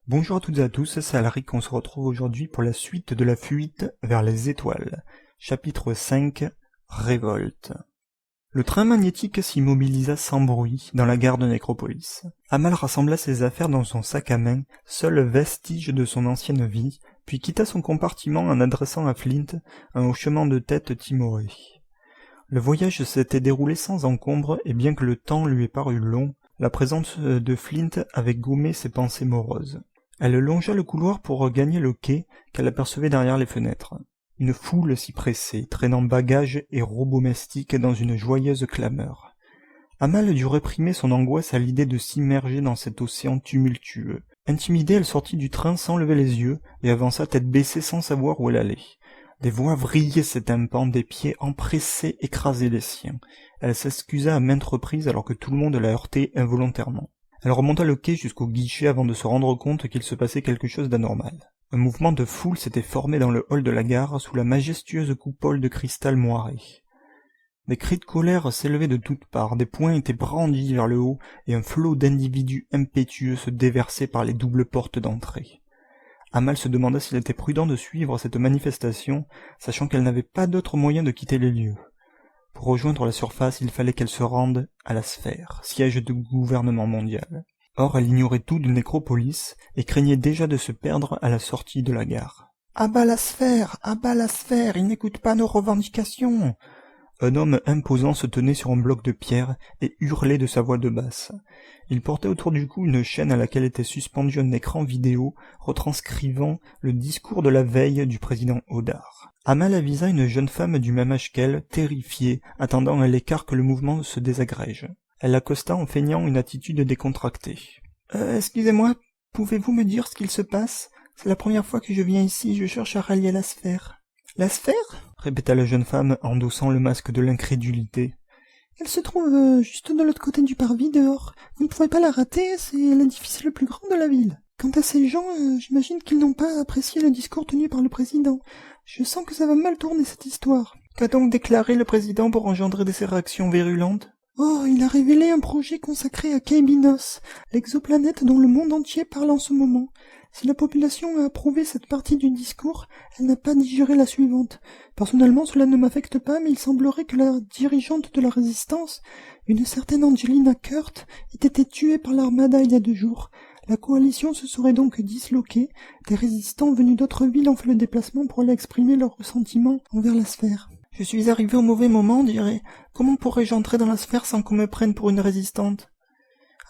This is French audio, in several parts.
Bonjour à toutes et à tous, c'est Alaric, on se retrouve aujourd'hui pour la suite de la fuite vers les étoiles. Chapitre 5, Révolte. Le train magnétique s'immobilisa sans bruit dans la gare de Nécropolis. Amal rassembla ses affaires dans son sac à main, seul vestige de son ancienne vie, puis quitta son compartiment en adressant à Flint un hochement de tête timoré. Le voyage s'était déroulé sans encombre, et bien que le temps lui ait paru long, la présence de Flint avait gommé ses pensées moroses. Elle longea le couloir pour regagner le quai qu'elle apercevait derrière les fenêtres. Une foule s'y pressait, traînant bagages et robots domestiques dans une joyeuse clameur. Amal dut réprimer son angoisse à l'idée de s'immerger dans cet océan tumultueux. Intimidée, elle sortit du train sans lever les yeux et avança tête baissée sans savoir où elle allait. Des voix vrillaient ses tympans, des pieds empressés écrasaient les siens. Elle s'excusa à maintes reprises alors que tout le monde la heurtait involontairement. Elle remonta le quai jusqu'au guichet avant de se rendre compte qu'il se passait quelque chose d'anormal. Un mouvement de foule s'était formé dans le hall de la gare sous la majestueuse coupole de cristal moiré. Des cris de colère s'élevaient de toutes parts, des poings étaient brandis vers le haut et un flot d'individus impétueux se déversait par les doubles portes d'entrée. Amal se demanda s'il était prudent de suivre cette manifestation, sachant qu'elle n'avait pas d'autre moyen de quitter les lieux. Pour rejoindre la surface, il fallait qu'elle se rende à la Sphère, siège du gouvernement mondial. Or, elle ignorait tout de Nécropolis et craignait déjà de se perdre à la sortie de la gare. « À bas la Sphère! À bas la Sphère! Ils n'écoutent pas nos revendications !» Un homme imposant se tenait sur un bloc de pierre et hurlait de sa voix de basse. Il portait autour du cou une chaîne à laquelle était suspendu un écran vidéo retranscrivant le discours de la veille du président Hodar. Amal avisa une jeune femme du même âge qu'elle, terrifiée, attendant à l'écart que le mouvement se désagrège. Elle l'accosta en feignant une attitude décontractée. « Excusez-moi, pouvez-vous me dire ce qu'il se passe? C'est la première fois que je viens ici, je cherche à rallier la Sphère. »« La Sphère ?» répéta la jeune femme, endossant le masque de l'incrédulité. « Elle se trouve juste de l'autre côté du parvis, dehors. Vous ne pouvez pas la rater, c'est l'édifice le plus grand de la ville. Quant à ces gens, j'imagine qu'ils n'ont pas apprécié le discours tenu par le président. Je sens que ça va mal tourner, cette histoire. » Qu'a donc déclaré le président pour engendrer de ces réactions virulentes? Oh, il a révélé un projet consacré à Kaibinos, l'exoplanète dont le monde entier parle en ce moment. Si la population a approuvé cette partie du discours, elle n'a pas digéré la suivante. Personnellement, cela ne m'affecte pas, mais il semblerait que la dirigeante de la résistance, une certaine Angelina Kurt, ait été tuée par l'armada il y a 2 jours. La coalition se serait donc disloquée. Des résistants venus d'autres villes ont fait le déplacement pour aller exprimer leur ressentiment envers la Sphère. Je suis arrivé au mauvais moment, dirais. Comment pourrais-je entrer dans la Sphère sans qu'on me prenne pour une résistante?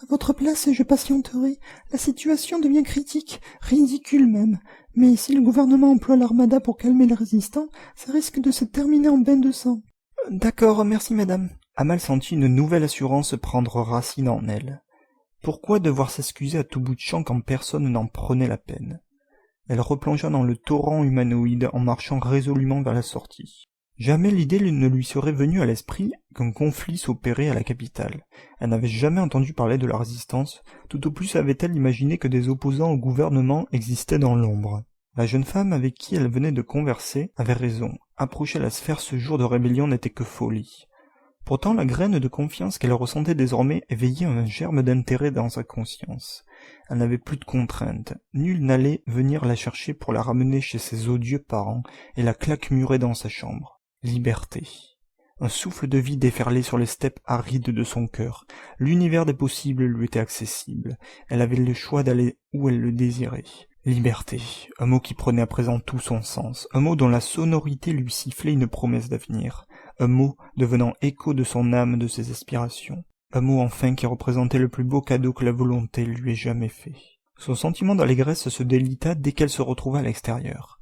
À votre place, je patienterai. La situation devient critique, ridicule même. Mais si le gouvernement emploie l'armada pour calmer les résistants, ça risque de se terminer en bain de sang. D'accord, merci madame. Amal sentit une nouvelle assurance prendre racine en elle. Pourquoi devoir s'excuser à tout bout de champ quand personne n'en prenait la peine? Elle replongea dans le torrent humanoïde en marchant résolument vers la sortie. Jamais l'idée ne lui serait venue à l'esprit qu'un conflit s'opérait à la capitale. Elle n'avait jamais entendu parler de la résistance, tout au plus avait-elle imaginé que des opposants au gouvernement existaient dans l'ombre. La jeune femme avec qui elle venait de converser avait raison. Approcher la Sphère ce jour de rébellion n'était que folie. Pourtant la graine de confiance qu'elle ressentait désormais éveillait un germe d'intérêt dans sa conscience. Elle n'avait plus de contraintes. Nul n'allait venir la chercher pour la ramener chez ses odieux parents et la claquemurer dans sa chambre. Liberté. Un souffle de vie déferlait sur les steppes arides de son cœur. L'univers des possibles lui était accessible. Elle avait le choix d'aller où elle le désirait. Liberté. Un mot qui prenait à présent tout son sens. Un mot dont la sonorité lui sifflait une promesse d'avenir. Un mot devenant écho de son âme, de ses aspirations. Un mot enfin qui représentait le plus beau cadeau que la volonté lui ait jamais fait. Son sentiment d'allégresse se délita dès qu'elle se retrouva à l'extérieur.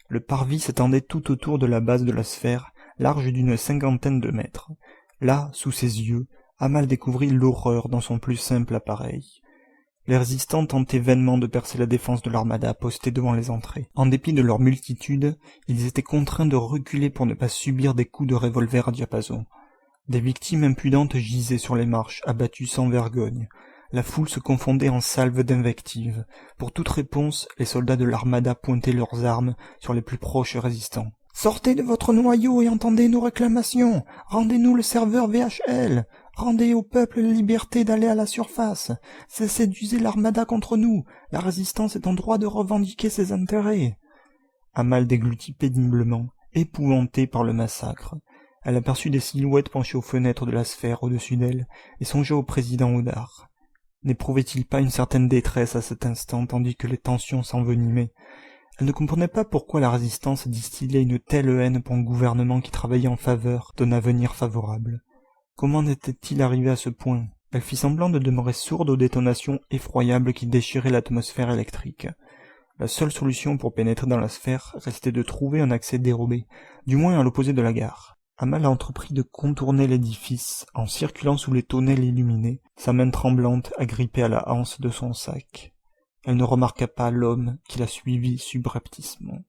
Le parvis s'étendait tout autour de la base de la Sphère, large d'une 50aine de mètres. Là, sous ses yeux, Amal découvrit l'horreur dans son plus simple appareil. Les résistants tentaient vainement de percer la défense de l'armada postée devant les entrées. En dépit de leur multitude, ils étaient contraints de reculer pour ne pas subir des coups de revolver à diapason. Des victimes impudentes gisaient sur les marches, abattues sans vergogne. La foule se confondait en salves d'invectives. Pour toute réponse, les soldats de l'armada pointaient leurs armes sur les plus proches résistants. « Sortez de votre noyau et entendez nos réclamations! Rendez-nous le serveur VHL! Rendez au peuple la liberté d'aller à la surface. Cessez d'user l'armada contre nous. La résistance est en droit de revendiquer ses intérêts. » Amal déglutit péniblement, épouvantée par le massacre. Elle aperçut des silhouettes penchées aux fenêtres de la sphère au-dessus d'elle, et songeait au président Oudar. N'éprouvait-il pas une certaine détresse à cet instant, tandis que les tensions s'envenimaient? Elle ne comprenait pas pourquoi la résistance distillait une telle haine pour un gouvernement qui travaillait en faveur d'un avenir favorable. Comment était-il arrivé à ce point? Elle fit semblant de demeurer sourde aux détonations effroyables qui déchiraient l'atmosphère électrique. La seule solution pour pénétrer dans la sphère restait de trouver un accès dérobé, du moins à l'opposé de la gare. Amal entreprit de contourner l'édifice en circulant sous les tonnelles illuminés, sa main tremblante agrippée à la anse de son sac. Elle ne remarqua pas l'homme qui la suivit subrepticement.